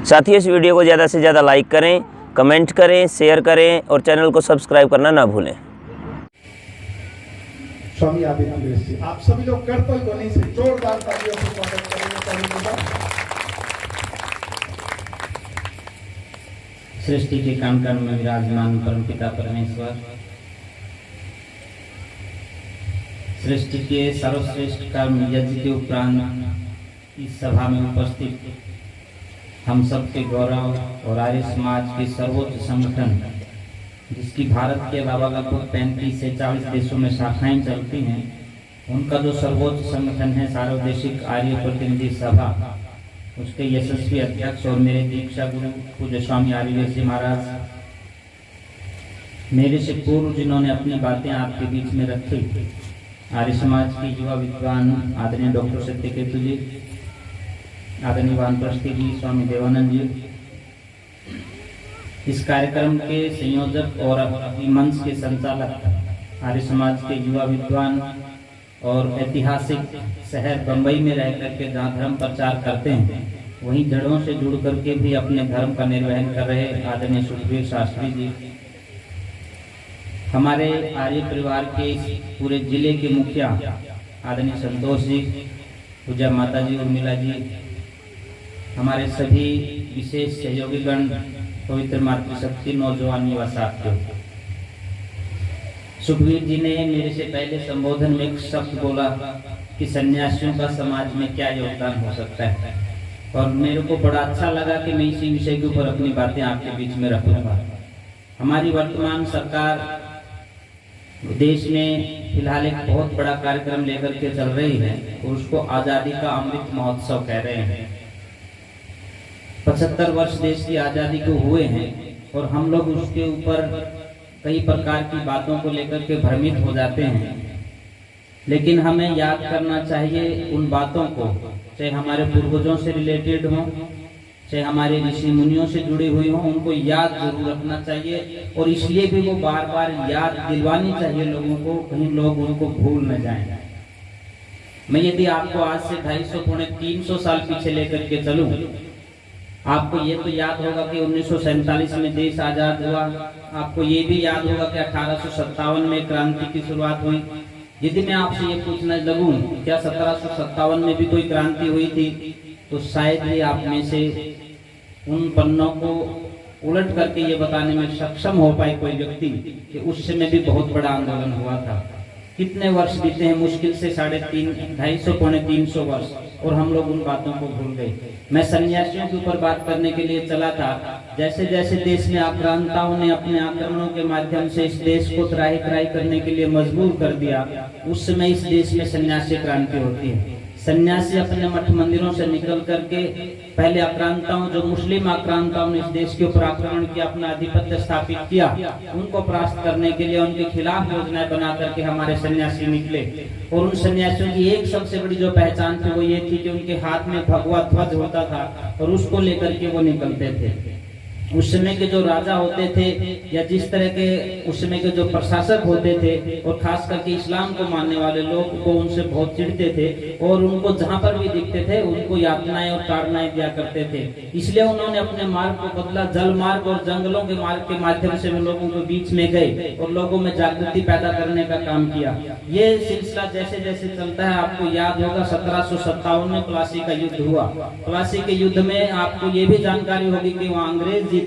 साथ ही इस वीडियो को ज़्यादा से ज़्यादा लाइक करें, कमेंट करें, शेयर करें और चैनल को सब्सक्राइब करना ना भूलें। स्वामी आदित्य जी, आप सभी लोग करतोय ध्वनि से जोरदार तालियों से स्वागत करेंगे। सृष्टि के कण कण में विराजमान परमपिता परमेश्वर, सृष्टि के सर्वश्रेष्ठ कर्म यज्ञ के उपरांत इस सभा में उपस्थित हम सबके गौरव और आर्य समाज के सर्वोच्च संगठन, जिसकी भारत के अलावा लगभग 35 से 40 देशों में शाखाएं चलती हैं, उनका जो सर्वोच्च संगठन है सार्वदेशिक आर्य प्रतिनिधि सभा, उसके यशस्वी अध्यक्ष और मेरे दीक्षा गुरु पूज्य स्वामी आर्यवेश जी महाराज, मेरे से पूर्व जिन्होंने अपनी बातें आपके बीच में रखी, आर्य समाज के युवा विद्वान आदरणीय डॉक्टर सत्यकेतु जी, आदरणीय वानप्रस्थी जी, स्वामी देवानंद जी, इस कार्यक्रम के संयोजक और मंच के संचालक, आर्य समाज के युवा विद्वान और ऐतिहासिक शहर बंबई में रह करके जहाँ धर्म प्रचार करते हैं, वहीं जड़ों से जुड़ करके भी अपने धर्म का निर्वहन कर रहे आदरणीय सुखबीर शास्त्री जी, हमारे आर्य परिवार के पूरे जिले के मुखिया आदरणीय संतोष जी, पूजा माता जी उर्मिला जी, हमारे सभी विशेष सहयोगीगण, पवित्र मातृशक्ति नौजवान युवा साथियों। सुखबीर जी ने मेरे से पहले संबोधन में एक शब्द बोला कि सन्यासियों का समाज में क्या योगदान हो सकता है, और मेरे को बड़ा अच्छा लगा कि मैं इसी विषय के ऊपर अपनी बातें आपके बीच में रखूंगा। हमारी वर्तमान सरकार देश में फिलहाल एक बहुत बड़ा कार्यक्रम लेकर के चल रही है और उसको आजादी का अमृत महोत्सव कह रहे हैं। 75 वर्ष देश की आजादी को हुए हैं और हम लोग उसके ऊपर कई प्रकार की बातों को लेकर के भ्रमित हो जाते हैं, लेकिन हमें याद करना चाहिए उन बातों को, चाहे हमारे पूर्वजों से रिलेटेड हो, चाहे हमारे ऋषि मुनियों से जुड़ी हुई हो, उनको याद जरूर रखना चाहिए और इसलिए भी वो बार बार याद दिलवानी चाहिए लोगों को, कहीं लोग उनको भूल न जाएं। मैं यदि आपको आज से 250 पौने 300 साल पीछे लेकर के चलूं, आपको ये तो याद होगा कि 1947 में देश आजाद हुआ, आपको ये भी याद होगा कि 1857 में क्रांति की शुरुआत हुई। यदि मैं आपसे ये पूछना लगूं क्या 1757 में भी कोई क्रांति हुई थी, तो शायद ही आप में से उन पन्नों को उलट करके ये बताने में सक्षम हो पाए कोई व्यक्ति कि उस समय भी बहुत बड़ा आंदोलन हुआ था। कितने वर्ष बीते हैं, मुश्किल से 250 पौने 300 वर्ष, और हम लोग उन बातों को भूल गए। मैं सन्यासियों के ऊपर बात करने के लिए चला था। जैसे जैसे देश में आक्रांताओं ने अपने आक्रमणों के माध्यम से इस देश को त्राही त्राही करने के लिए मजबूर कर दिया, उस समय इस देश में सन्यासी क्रांति होती है। सन्यासी अपने मठ मंदिरों से निकल करके पहले आक्रांताओं, जो मुस्लिम आक्रांताओं ने इस देश के ऊपर आक्रमण किया, अपना आधिपत्य स्थापित किया, उनको परास्त करने के लिए उनके खिलाफ योजनाएं बना करके हमारे सन्यासी निकले। और उन सन्यासियों की एक सबसे बड़ी जो पहचान थी वो ये थी कि उनके हाथ में भगवा ध्वज होता था और उसको लेकर के वो निकलते थे। उस समय के जो राजा होते थे या जिस तरह के उस समय के जो प्रशासक होते थे, और खास करके इस्लाम को मानने वाले लोग को उनसे बहुत चिढ़ते थे और उनको जहां पर भी दिखते थे उनको यातनाएं और ताड़नाएं दिया करते थे। इसलिए उन्होंने अपने मार्ग को बदला, जल मार्ग और जंगलों के मार्ग के माध्यम से वे लोगों के बीच में गए और लोगों में जागृति पैदा करने का काम किया। ये सिलसिला जैसे जैसे चलता है, आपको याद होगा 1757 में प्लासी का युद्ध हुआ। प्लासी के युद्ध में आपको ये भी जानकारी होगी कि वहाँ अंग्रेज जीता,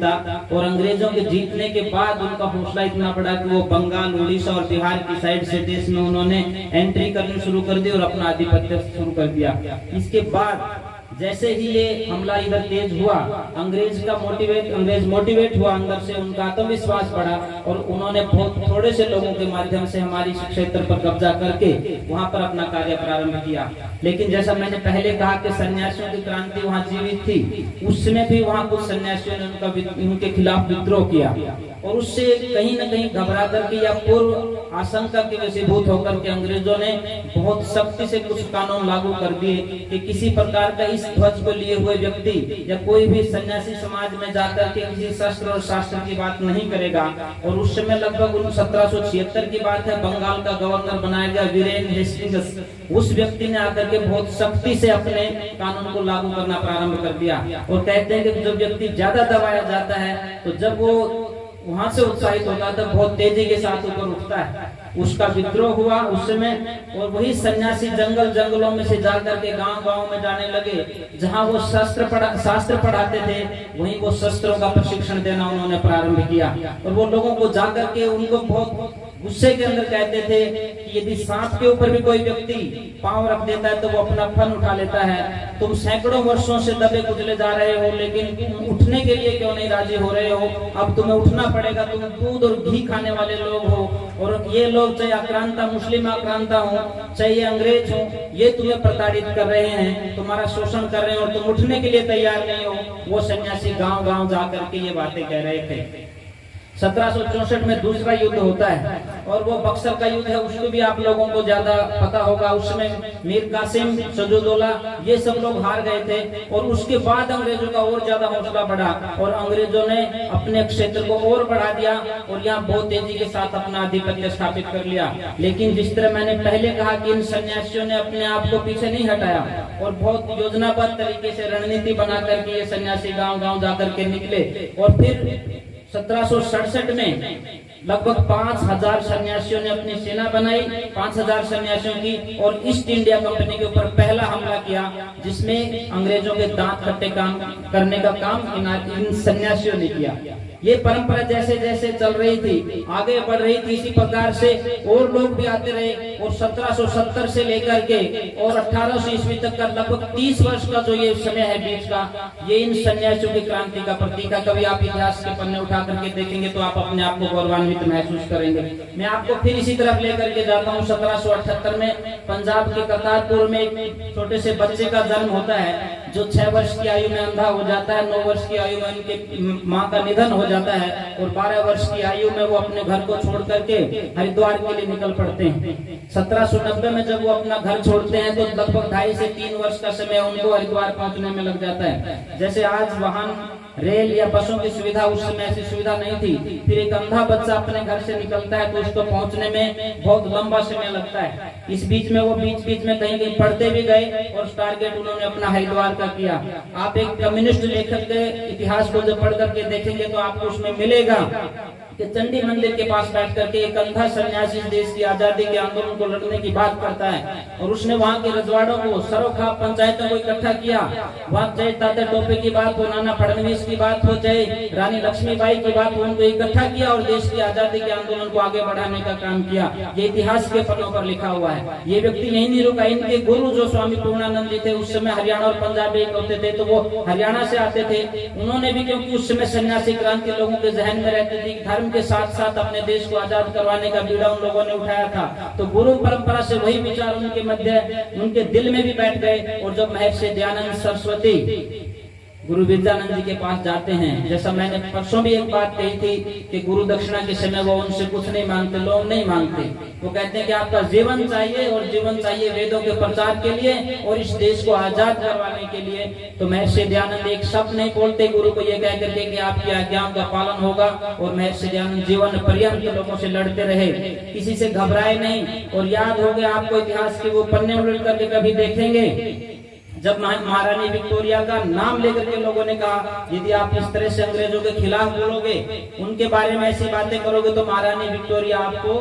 और अंग्रेजों के जीतने के बाद उनका हौसला इतना बड़ा कि वो बंगाल, उड़ीसा और बिहार की साइड से देश में उन्होंने एंट्री करनी शुरू कर दी और अपना आधिपत्य शुरू कर दिया। इसके बाद जैसे ही ये हमला इधर तेज हुआ, अंग्रेज मोटिवेट हुआ, अंदर से उनका आत्मविश्वास बढ़ा और उन्होंने बहुत थोड़े से लोगों के माध्यम से हमारी क्षेत्र पर कब्जा करके वहां पर अपना कार्य प्रारंभ किया। लेकिन जैसा मैंने पहले कहा कि सन्यासियों की क्रांति वहां जीवित थी, उस समय भी वहां कुछ सन्यासियों ने उनके खिलाफ विद्रोह किया और उससे कहीं न कहीं घबरा करके या पूर्व आशंका के वशीभूत होकर के अंग्रेजों ने बहुत सख्ती से कुछ कानून लागू कर दिए कि किसी प्रकार का इस इस ध्वज को लिए हुए व्यक्ति या कोई भी सन्यासी समाज में जाकर के किसी शस्त्र और शास्त्र की बात नहीं करेगा। और उस समय लगभग 1776 की बात है, बंगाल का गवर्नर बनाया गया वीरेन हेस्टिंग्स। उस व्यक्ति ने आकर के बहुत सख्ती से अपने कानून को लागू करना प्रारंभ कर दिया। और कहते हैं कि जब व्यक्ति ज्यादा दबाया जाता है तो जब वो वहां से उत्साहित होता है तो बहुत तेजी के साथ ऊपर उठता है। उसका विद्रोह हुआ उस समय, और वही सन्यासी जंगलों में से जाकर के गांव में जाने लगे। जहां वो शास्त्र पढ़ाते थे वहीं वो शस्त्रों का प्रशिक्षण देना उन्होंने प्रारंभ किया। और वो लोगों को जाकर के उनको बहुत गुस्से के अंदर कहते थे कि यदि सांप के ऊपर भी कोई व्यक्ति पांव रख देता है तो वो अपना फन उठा लेता है। तुम सैकड़ों वर्षों से दबे कुचले जा रहे हो, लेकिन तुम उठने के लिए क्यों नहीं राजी हो रहे हो? अब तुम्हें उठना पड़ेगा। तुम दूध और घी खाने वाले लोग हो, और ये लोग चाहे आक्रांता मुस्लिम आक्रांता हो, चाहे ये अंग्रेज हो, ये तुम्हें प्रताड़ित कर रहे हैं, तुम्हारा शोषण कर रहे हैं, और तुम उठने के लिए तैयार नहीं हो। वो सन्यासी गांव जाकर के ये बातें कह रहे थे। 1764 में दूसरा युद्ध होता है, और वो बक्सर का युद्ध है। उसको भी आप लोगों को ज्यादा पता होगा। उसमें मीर कासिम, सजुदौला, ये सब लोग हार गए थे। और उसके बाद अंग्रेजों का और ज्यादा हौसला बढ़ा, और अंग्रेजों ने अपने क्षेत्र को और बढ़ा दिया, और यहाँ बहुत तेजी के साथ अपना आधिपत्य स्थापित कर लिया। लेकिन जिस तरह मैंने पहले कहा कि इन सन्यासियों ने अपने आप को पीछे नहीं हटाया, और बहुत योजनाबद्ध तरीके से रणनीति बना करके ये सन्यासी गांव जाकर के निकले। और फिर 1767 में लगभग 5000 सन्यासियों ने अपनी सेना बनाई, 5000 सन्यासियों की, और ईस्ट इंडिया कंपनी के ऊपर पहला हमला किया, जिसमें अंग्रेजों के दांत खट्टे करने का काम इन सन्यासियों ने किया। ये परंपरा जैसे जैसे चल रही थी, आगे बढ़ रही थी, इसी प्रकार से और लोग भी आते रहे। और 1770 से लेकर के और 1800 ईस्वी तक का लगभग 30 वर्ष का जो ये समय है बीच का, ये इन सन्यासियों की क्रांति का प्रतीक है। कभी आप इतिहास के पन्ने उठा करके देखेंगे तो आप अपने आप को गौरवान्वित महसूस करेंगे। मैं आपको फिर इसी तरफ लेकर के जाता हूँ। 1778 में पंजाब के करतारपुर में एक छोटे से बच्चे का जन्म होता है, जो 6 वर्ष की आयु में अंधा हो जाता है। 9 वर्ष की आयु में उनके माँ का निधन हो जाता है, और 12 वर्ष की आयु में वो अपने घर को छोड़ करके हरिद्वार के लिए निकल पड़ते हैं। 1790 में जब वो अपना घर छोड़ते हैं तो लगभग 2.5 से 3 वर्ष का समय उनको हरिद्वार पहुंचने में लग जाता है। जैसे आज वाहन, रेल या बसों की सुविधा, उस समय ऐसी सुविधा नहीं थी। फिर एक अंधा बच्चा अपने घर से निकलता है तो उसको पहुंचने में बहुत लंबा समय लगता है। इस बीच में वो बीच में कहीं पढ़ते भी गए, और टारगेट उन्होंने अपना हरिद्वार का किया। आप एक कम्युनिस्ट लेखक के इतिहास को जब पढ़ करके देखेंगे तो आपको उसमें मिलेगा कि चंडी मंदिर के पास बैठ करके एक अंधा सन्यासी देश की आजादी के आंदोलन को लड़ने की बात करता है। और उसने वहाँ के रजवाड़ों को, सरोखा पंचायतों को इकट्ठा किया। वहाँ चाहे तात्या टोपे की बात हो, नाना फडणवीस की बात हो, चाहे रानी लक्ष्मीबाई की बात हो, उनको इकट्ठा किया और देश की आजादी के आंदोलन को आगे बढ़ाने का काम किया। ये इतिहास के पन्नों पर लिखा हुआ है। ये व्यक्ति यही नहीं रुका। इनके गुरु जो स्वामी पूर्णानंद जी थे, उस समय हरियाणा और पंजाब एक होते थे, तो वो हरियाणा से आते थे। उन्होंने भी, क्योंकि उस समय सन्यासी क्रांति लोगों के जहन में रहती थी, धर्म के साथ साथ अपने देश को आजाद करवाने का बीड़ा उन लोगों ने उठाया था, तो गुरु परंपरा से वही विचार उनके मध्य, उनके दिल में भी बैठ गए। और जब महर्षि दयानंद सरस्वती गुरु विद्यानंद जी के पास जाते हैं, जैसा मैंने परसों भी एक बात कही थी कि गुरु दक्षिणा के समय वो उनसे कुछ नहीं मांगते, लोग नहीं मांगते। वो कहते हैं कि आपका जीवन चाहिए, और जीवन चाहिए वेदों के प्रचार के लिए और इस देश को आजाद करवाने के लिए। तो महर्षि दयानंद एक शब्द नहीं बोलते गुरु को ये कह करके कि आपकी आज्ञाओं का पालन होगा। और महर्षि दयानंद जीवन पर्यंत लोगों से लड़ते रहे, किसी से घबराए नहीं। और याद हो गया आपको इतिहास के वो पन्ने उलट करके कभी देखेंगे, जब महारानी विक्टोरिया का नाम लेकर के लोगों ने कहा यदि आप इस तरह से अंग्रेजों के खिलाफ बोलोगे, उनके बारे में ऐसी बातें करोगे तो महारानी विक्टोरिया आपको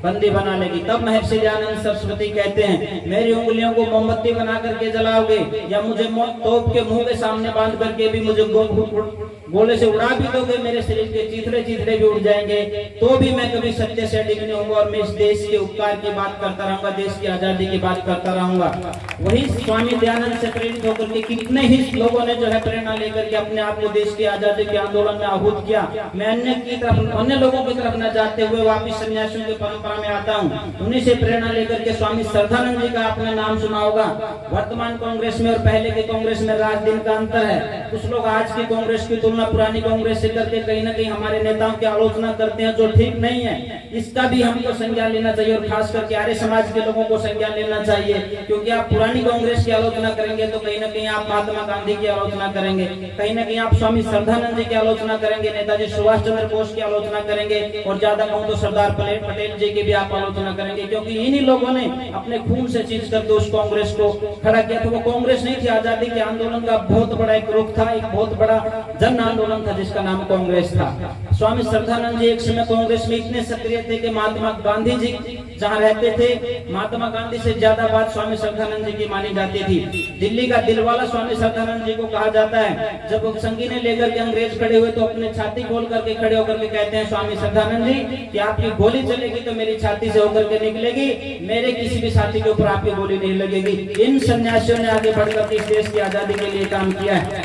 बंदी बना लेगी। तब महर्षि दयानंद सरस्वती कहते हैं, मेरी उंगलियों को मोमबत्ती बना करके जलाओगे, या मुझे तोप के मुंह के सामने बांध करके भी मुझे गोले से उड़ा भी दोगे, मेरे शरीर के चीथड़े चीथड़े भी उड़ जाएंगे, तो भी मैं कभी सत्य से अडिग नहीं होऊंगा, और मैं इस देश के उपकार की बात करता रहूंगा, देश की आजादी की बात करता रहूंगा। वही स्वामी दयानंद से प्रेरित होकर के कितने ही लोगों ने जो है प्रेरणा लेकर के अपने आप को देश की आजादी के आंदोलन में आहूत किया। मैं अन्य लोगों की तरफ न जाते हुए वापिस सन्यासियों की परंपरा महात्मा में आता हूँ, उन्हीं से प्रेरणा लेकर के स्वामी श्रद्धानंद जी का आपने नाम सुना होगा। वर्तमान कांग्रेस में और पहले के कांग्रेस में रात दिन का अंतर है। कुछ लोग आज की कांग्रेस की तुलना पुरानी कांग्रेस से करके कहीं ना कहीं हमारे नेताओं की आलोचना करते हैं, जो ठीक नहीं है। इसका भी हमको संज्ञान लेना चाहिए और खास करके आर्य समाज के लोगों को संज्ञान लेना चाहिए, क्योंकि आप पुरानी कांग्रेस की आलोचना करेंगे तो कहीं ना कहीं आप महात्मा गांधी की आलोचना करेंगे, कहीं ना कहीं आप स्वामी श्रद्धानंद जी की आलोचना करेंगे, नेताजी सुभाष चंद्र बोस की आलोचना करेंगे और ज्यादा कहूं तो सरदार पटेल जी की भी आप आलोचना करेंगे, क्योंकि इन्हीं लोगों ने अपने खून से चीज करके उस कांग्रेस को खड़ा किया। तो वो कांग्रेस नहीं थी, आजादी के आंदोलन का बहुत बड़ा एक रुख था, एक बहुत बड़ा जन आंदोलन था जिसका नाम कांग्रेस था। स्वामी श्रद्धानंद जी एक समय कांग्रेस में इतने सक्रिय थे कि महात्मा गांधी जी जहाँ रहते थे, महात्मा गांधी से ज्यादा बात स्वामी श्रद्धानंद जी की मानी जाती थी। दिल्ली का दिलवाला स्वामी श्रद्धानंद जी को कहा जाता है। जब संगीने लेकर के अंग्रेज खड़े हुए तो अपने छाती खोल करके खड़े होकर के कहते हैं स्वामी श्रद्धानंद जी कि आपकी गोली चलेगी तो मेरी छाती से होकर के निकलेगी, मेरे किसी भी साथी के ऊपर आपकी गोली नहीं लगेगी। इन सन्यासियों ने आगे बढ़कर इस देश की आजादी के लिए काम किया है।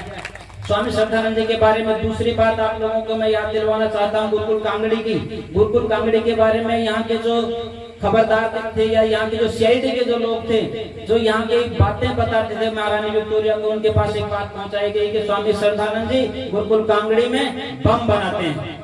स्वामी श्रद्धानंद जी के बारे में दूसरी बात आप लोगों को मैं याद दिलवाना चाहता हूँ गुरुकुल कांगड़ी की। गुरुकुल कांगड़ी के बारे में यहाँ के जो खबरदार थे या यहाँ के जो सीआईडी के जो लोग थे, जो यहाँ की बातें बताते थे महारानी विक्टोरिया को, उनके पास एक बात पहुंचाई गई कि स्वामी श्रद्धानंद जी गुरुकुल कांगड़ी में बम बनाते हैं।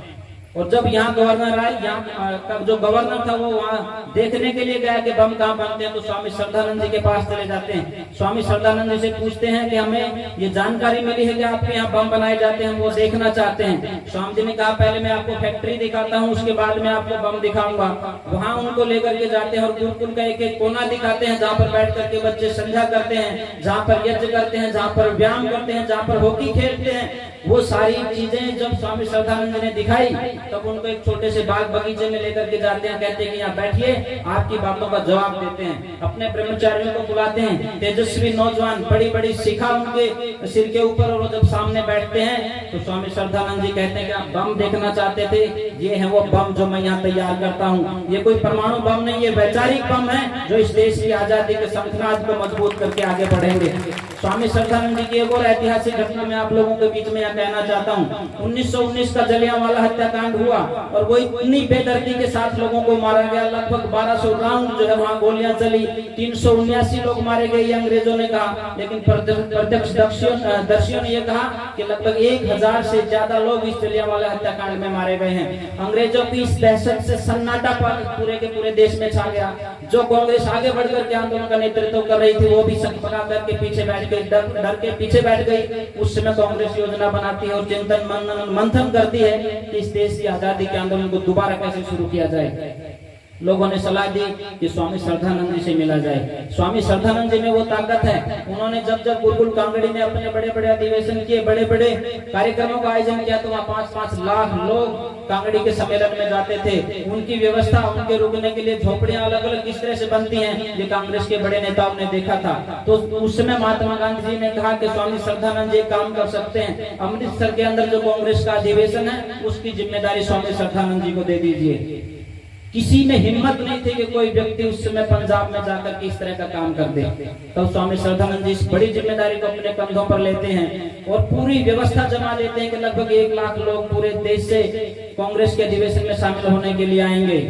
और जब यहाँ गवर्नर आए, यहाँ का जो गवर्नर था वो वहाँ देखने के लिए गया कि बम कहाँ बनते हैं, तो स्वामी श्रद्धानंद जी के पास चले जाते हैं। स्वामी श्रद्धानंद जी से पूछते हैं कि हमें ये जानकारी मिली है कि आपके यहाँ बम बनाए जाते हैं, हम वो देखना चाहते हैं। स्वामी जी ने कहा पहले मैं आपको फैक्ट्री दिखाता हूँ, उसके बाद में आपको बम दिखाऊंगा। वहाँ उनको लेकर के जाते हैं और गुरुकुल का एक एक कोना दिखाते हैं जहाँ पर बैठ करके बच्चे संध्या करते हैं, जहाँ पर यज्ञ करते हैं, जहाँ पर व्यायाम करते हैं, जहाँ पर हॉकी खेलते हैं। वो सारी चीजें जब स्वामी श्रद्धानंद जी ने दिखाई तब उनको एक छोटे से बाग बगीचे में लेकर के जाते हैं, कहते हैं कि यहाँ बैठिए, आपकी बातों का जवाब देते हैं। अपने ब्रह्मचारियों को बुलाते हैं, तेजस्वी नौजवान, बड़ी बड़ी शिखा उनके सिर के ऊपर, और जब सामने बैठते हैं तो स्वामी श्रद्धानंद जी कहते हैं कि आप बम देखना चाहते थे, ये है वो बम जो मैं यहाँ तैयार करता हूँ। ये कोई परमाणु बम नहीं, ये वैचारिक बम है जो इस देश की आजादी के शंखनाद को मजबूत करके आगे बढ़ेंगे। स्वामी श्रद्धानंद जी की एक और ऐतिहासिक घटना मैं आप लोगों के बीच में यहाँ कहना चाहता हूँ। 1919 का जलियांवाला हत्याकांड हुआ और वो इतनी बेदर्दी के साथ लोगों को मारा गया। लगभग 1200 राउंड जो है वहाँ गोलियां चली, 379 लोग मारे गए, ये अंग्रेजों ने कहा। लेकिन प्रत्यक्षदर्शियों ने ये कहा कि लगभग 1000 से ज्यादा लोग इस जलियांवाला हत्याकांड में मारे गए हैं। अंग्रेजों की इस दहशत से सन्नाटा पूरे के पूरे देश में छा गया। जो कांग्रेस आगे बढ़कर के आंदोलन का नेतृत्व कर रही थी वो भी सक पका करके पीछे बैठ गई, डर के पीछे बैठ गई। उस समय कांग्रेस योजना बनाती है और चिंतन मंथन करती है कि इस देश की आजादी के आंदोलन को दोबारा कैसे शुरू किया जाए। लोगों ने सलाह दी कि स्वामी श्रद्धानंद जी से मिला जाए। स्वामी श्रद्धानंद जी में वो ताकत है, उन्होंने जब जब गुरुकुल कांगड़ी में अपने बड़े बड़े अधिवेशन किए, बड़े बड़े कार्यक्रमों का आयोजन किया, तो वहाँ 5-5 लाख लोग कांगड़ी के सम्मेलन में जाते थे। उनकी व्यवस्था, उनके रुकने के लिए झोपड़ियां अलग अलग किस तरह से बनती हैं, ये कांग्रेस के बड़े नेताओं ने देखा था। तो उस समय महात्मा गांधी जी ने कहा कि स्वामी श्रद्धानंद जी काम कर सकते हैं, अमृतसर के अंदर जो कांग्रेस का अधिवेशन है उसकी जिम्मेदारी स्वामी श्रद्धानंद जी को दे दीजिए। किसी में हिम्मत नहीं थी कि कोई व्यक्ति उस समय पंजाब में जाकर के इस तरह का काम कर दे। तो स्वामी श्रद्धानंद जी इस बड़ी जिम्मेदारी को अपने कंधों पर लेते हैं और पूरी व्यवस्था जमा देते हैं कि लगभग 1 लाख लोग पूरे देश से कांग्रेस के अधिवेशन में शामिल होने के लिए आएंगे।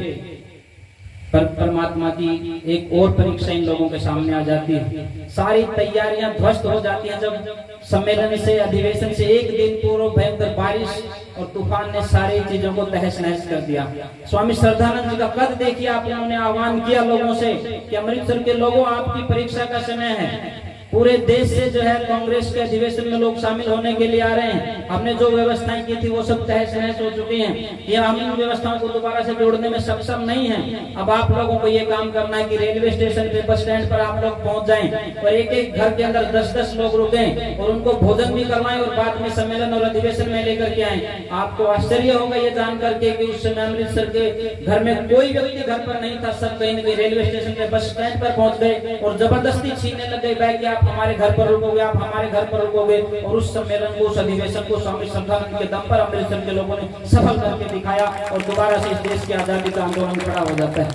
पर परमात्मा की एक और परीक्षा इन लोगों के सामने आ जाती है। सारी तैयारियां ध्वस्त हो जाती हैं जब सम्मेलन से, अधिवेशन से एक दिन पूर्व भयंकर बारिश और तूफान ने सारी चीजों को तहस नहस कर दिया। स्वामी श्रद्धानंद जी का कद देखिए, आप लोगों ने आह्वान किया लोगों से कि अमृतसर के लोगों आपकी परीक्षा का समय है। पूरे देश से जो है कांग्रेस के अधिवेशन में लोग शामिल होने के लिए आ रहे हैं। हमने जो व्यवस्थाएं की थी वो सब तहस नहस हो चुकी हैं। ये हम इन व्यवस्थाओं को दोबारा से जोड़ने में सक्षम नहीं है। अब आप लोगों को ये काम करना है कि रेलवे स्टेशन पे, बस स्टैंड पर आप लोग पहुंच जाएं और एक एक घर के अंदर 10-10 लोग रुकें और उनको भोजन भी करवाएं और बाद में सम्मेलन और अधिवेशन में लेकर के आए। आपको आश्चर्य होगा ये जान करके कि उस समय अमृतसर के घर में कोई व्यक्ति घर पर नहीं था। सब कहीं न कहीं रेलवे स्टेशन पे, बस स्टैंड पर पहुंच गए और जबरदस्ती छीनने लग गए बैग कि आप हमारे घर पर रुकोगे, आप हमारे घर पर रुकोगे। और उस सम्मेलन को, उस अधिवेशन को स्वामी श्रद्धानंद के दम पर अमृतसर के लोगों ने सफल करके दिखाया और दोबारा से इस देश की आजादी का आंदोलन खड़ा हो जाता है।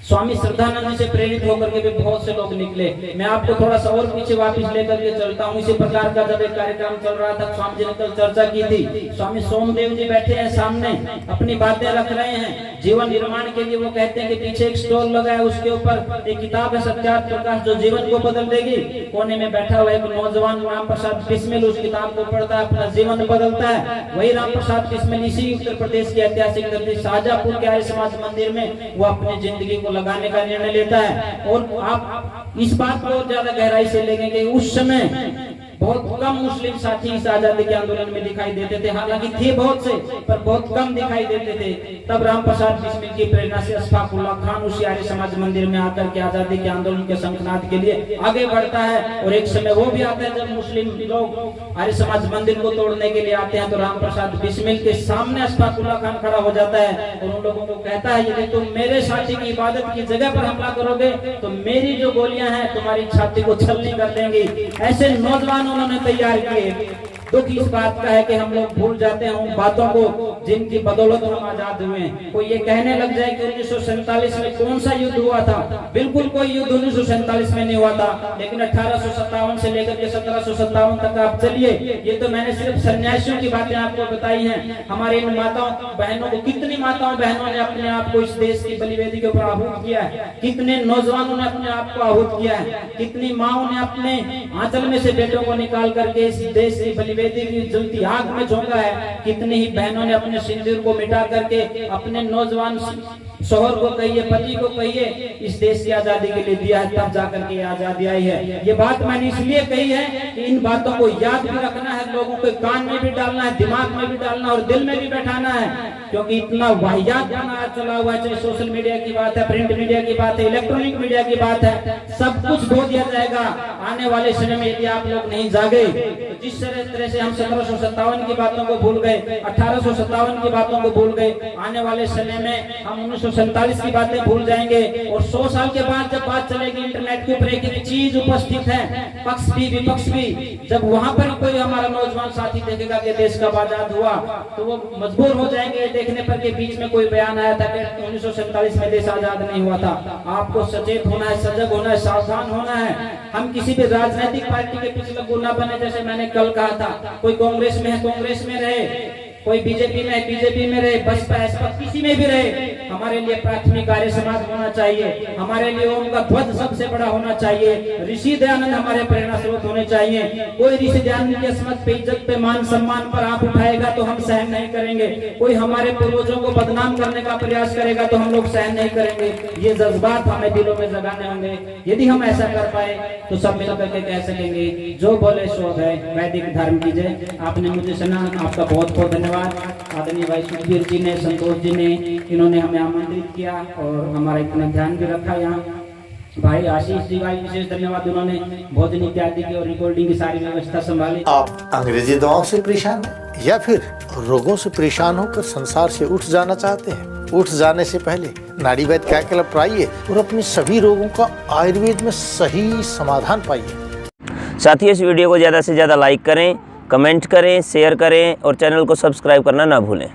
स्वामी श्रद्धानंद से प्रेरित होकर के भी बहुत से लोग निकले। मैं आपको थोड़ा सा और पीछे वापस लेकर के चलता हूँ। इसी प्रकार का जब एक कार्यक्रम चल रहा था, स्वामी जी ने कल चर्चा की थी, स्वामी सोमदेव जी बैठे हैं सामने, अपनी बातें रख रहे हैं जीवन निर्माण के लिए। वो कहते हैं कि पीछे एक स्टॉल लगा है, उसके ऊपर एक किताब है सत्यार्थ प्रकाश जो जीवन को बदल देगी। कोने में बैठा हुआ एक नौजवान राम प्रसाद बिस्मिल उस किताब को पढ़ता है, अपना जीवन बदलता है। वही राम प्रसाद बिस्मिल इसी उत्तर प्रदेश के ऐतिहासिक नगरी शाहजहांपुर के आर्य समाज मंदिर में वो अपनी जिंदगी को लगाने का निर्णय लेता है। और आप इस बात को और ज्यादा गहराई से लेंगे कि उस समय बहुत कम मुस्लिम साथी इस आजादी के आंदोलन में दिखाई देते थे। हालांकि थे बहुत से, पर बहुत कम दिखाई देते थे। तब राम प्रसाद बिस्मिल की प्रेरणा से अशफाक उल्लाह खान उसी आर्य समाज मंदिर में आकर के आजादी के आंदोलन के शंखनाद के लिए आगे बढ़ता है। और एक समय वो भी आता है जब मुस्लिम लोग आर्य समाज मंदिर को तोड़ने के लिए आते हैं, तो राम प्रसाद बिस्मिल के सामने अशफाक उल्लाह खान खड़ा हो जाता है और उन लोगों को कहता है, यदि तुम मेरे साथी की इबादत की जगह पर हमला करोगे तो मेरी जो गोलियां हैं तुम्हारी छाती को छलनी कर देंगी। ऐसे नौजवान उन्होंने तैयार किए। दुख इस बात का है कि हम लोग भूल जाते हैं उन बातों को जिनकी बदौलत हम आजाद हुए। कोई ये कहने लग जाए कि 1947 में कौन सा युद्ध हुआ था, बिल्कुल कोई युद्ध 1947 में नहीं हुआ था। लेकिन 1857 से लेकर के 1757 तक आप चलिए। ये तो मैंने सिर्फ सन्यासियों की बातें आपको बताई हैं। हमारे इन माताओं बहनों को, कितनी माताओं बहनों ने अपने आप को इस देश की बलिवेदी के ऊपर आहूत किया है, कितने नौजवानों ने अपने आप को आहूत किया है, कितनी माओं ने अपने आंचल में से बेटों को निकाल करके इस देश की बलिवेदी की जलती आग में झोंका है। कितनी ही बहनों ने अपने सिंदूर को मिटा करके अपने नौजवान शोहर को कहिए, पति को कहिए, इस देश की आजादी के लिए दिया है, तब जाकर के आजादी आई है। ये बात मैंने इसलिए कही है कि इन बातों को याद भी रखना है, लोगों के कान में भी डालना है, दिमाग में भी डालना और दिल में भी बैठाना है। क्योंकि इतना वाहियात बना चला हुआ है, चाहे सोशल मीडिया की बात है, प्रिंट मीडिया की बात है, इलेक्ट्रॉनिक मीडिया की बात है, सब कुछ खो दिया जाएगा आने वाले समय में यदि आप लोग नहीं जागे। तो जिस तरह से हम 1757 की बातों को भूल गए, 1857 की बातों को भूल गए, आने वाले समय में हम 1947 की बातें भूल जाएंगे। और 100 साल के बाद जब बात चलेगी इंटरनेट के ऊपर एक चीज उपस्थित है, पक्ष भी विपक्ष भी, जब वहां पर कोई हमारा नौजवान साथी देखेगा कि देश कब आजाद हुआ, तो वो मजबूर हो जाएंगे देखने पर कि बीच में कोई बयान आया था कि 1947 में देश आजाद नहीं हुआ था। आपको सचेत होना है, सजग होना है, सावधान होना है। हम किसी भी राजनीतिक पार्टी के पीछे लगू ना बने। जैसे मैंने कल कहा था, कोई कांग्रेस में है कांग्रेस में रहे, कोई बीजेपी में है बीजेपी में रहे, बसपा एसपा किसी में भी रहे। हमारे लिए प्राथमिक आर्य समाज होना चाहिए, हमारे लिए ओम का ध्वज सबसे बड़ा होना चाहिए, ऋषि दयानंद हमारे प्रेरणा स्रोत होने चाहिए। कोई ऋषि दयानंद की अस्मत पे, इज्जत पे, मान सम्मान पर आंख उठाएगा तो हम सहन नहीं करेंगे। कोई हमारे पूर्वजों को बदनाम करने का प्रयास करेगा तो हम लोग सहन नहीं करेंगे। ये जज्बात हमें दिलों में जगाने होंगे। यदि हम ऐसा कर पाए तो सब मिलकर के कह सकेंगे, जो बोले सो है, वैदिक धर्म की जय। आपने मुझे सुना, आपका बहुत बहुत धन्यवाद। आदरणीय भाई सुखबीर जी ने, संतोष जी ने, इन्होंने हमें आमंत्रित किया और हमारा इतना ध्यान भी रखा। यहाँ भाई आशीष जी भाई विशेष धन्यवाद, उन्होंने भोजन इत्यादि की और रिकॉर्डिंग की सारी व्यवस्था संभाली। आप अंग्रेजी दवाओं से परेशान हैं या फिर रोगों से परेशान होकर संसार से उठ जाना चाहते हैं? उठ जाने से पहले नाड़ी वैद्य क्या क्लब पर आइए और अपने सभी रोगों का आयुर्वेद में सही समाधान पाइए। साथियों, इस वीडियो को ज़्यादा से ज़्यादा लाइक करें, कमेंट करें, शेयर करें और चैनल को सब्सक्राइब करना ना भूलें।